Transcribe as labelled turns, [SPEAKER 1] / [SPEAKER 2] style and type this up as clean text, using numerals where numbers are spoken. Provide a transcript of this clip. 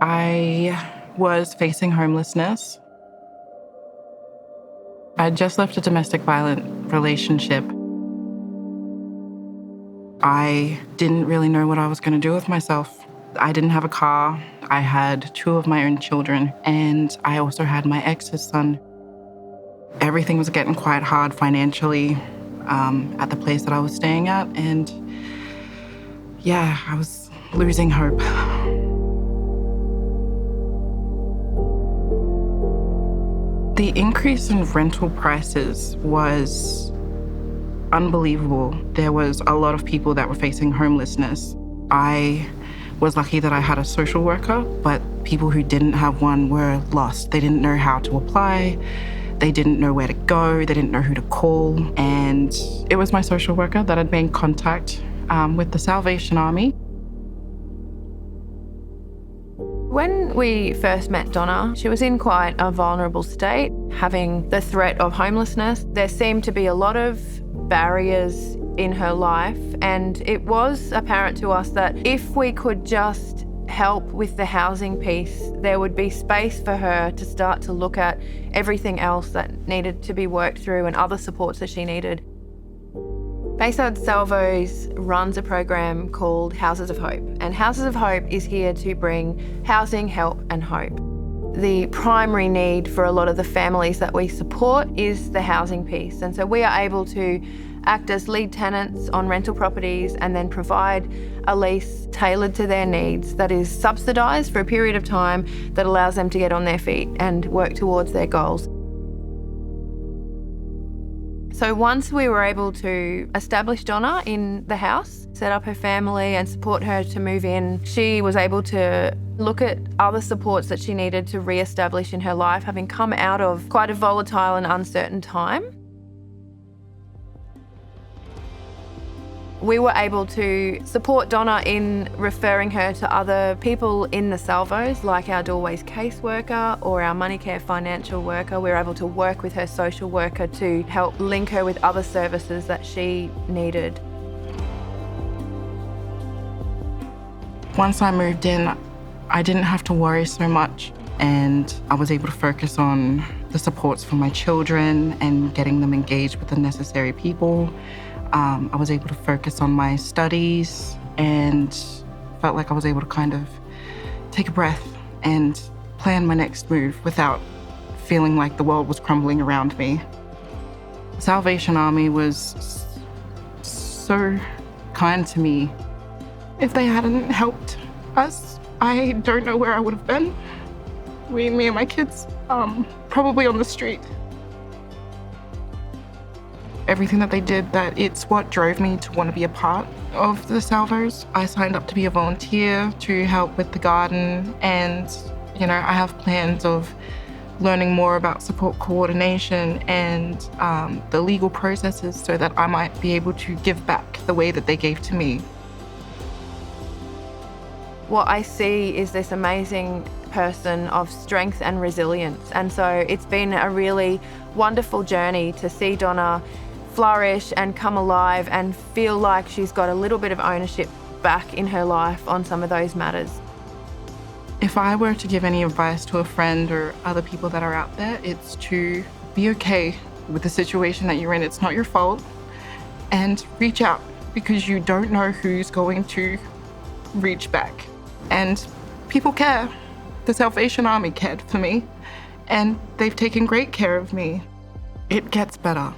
[SPEAKER 1] I was facing homelessness. I just left a domestic violent relationship. I didn't really know what I was going to do with myself. I didn't have a car. I had 2 of my own children, and I also had my ex's son. Everything was getting quite hard financially at the place that I was staying at, and yeah, I was losing hope. The increase in rental prices was unbelievable. There was a lot of people that were facing homelessness. I was lucky that I had a social worker, but people who didn't have one were lost. They didn't know how to apply. They didn't know where to go. They didn't know who to call. And it was my social worker that had been in contact with the Salvation Army.
[SPEAKER 2] When we first met Donna, she was in quite a vulnerable state, having the threat of homelessness. There seemed to be a lot of barriers in her life, and it was apparent to us that if we could just help with the housing piece, there would be space for her to start to look at everything else that needed to be worked through and other supports that she needed. Bayside Salvos runs a program called Houses of Hope, and Houses of Hope is here to bring housing, help and hope. The primary need for a lot of the families that we support is the housing piece, and so we are able to act as lead tenants on rental properties and then provide a lease tailored to their needs that is subsidised for a period of time that allows them to get on their feet and work towards their goals. So once we were able to establish Donna in the house, set up her family and support her to move in, she was able to look at other supports that she needed to re-establish in her life, having come out of quite a volatile and uncertain time. We were able to support Donna in referring her to other people in the Salvos, like our Doorways caseworker or our Money Care financial worker. We were able to work with her social worker to help link her with other services that she needed.
[SPEAKER 1] Once I moved in, I didn't have to worry so much, and I was able to focus on the supports for my children and getting them engaged with the necessary people. I was able to focus on my studies and felt like I was able to kind of take a breath and plan my next move without feeling like the world was crumbling around me. Salvation Army was so kind to me. If they hadn't helped us, I don't know where I would have been. Me and my kids, probably on the street. Everything that they did, that it's what drove me to want to be a part of the Salvos. I signed up to be a volunteer to help with the garden, and I have plans of learning more about support coordination and the legal processes so that I might be able to give back the way that they gave to me.
[SPEAKER 2] What I see is this amazing person of strength and resilience, and so it's been a really wonderful journey to see Donna flourish and come alive and feel like she's got a little bit of ownership back in her life on some of those matters.
[SPEAKER 1] If I were to give any advice to a friend or other people that are out there, it's to be okay with the situation that you're in. It's not your fault, and reach out, because you don't know who's going to reach back. And people care. The Salvation Army cared for me, and they've taken great care of me. It gets better.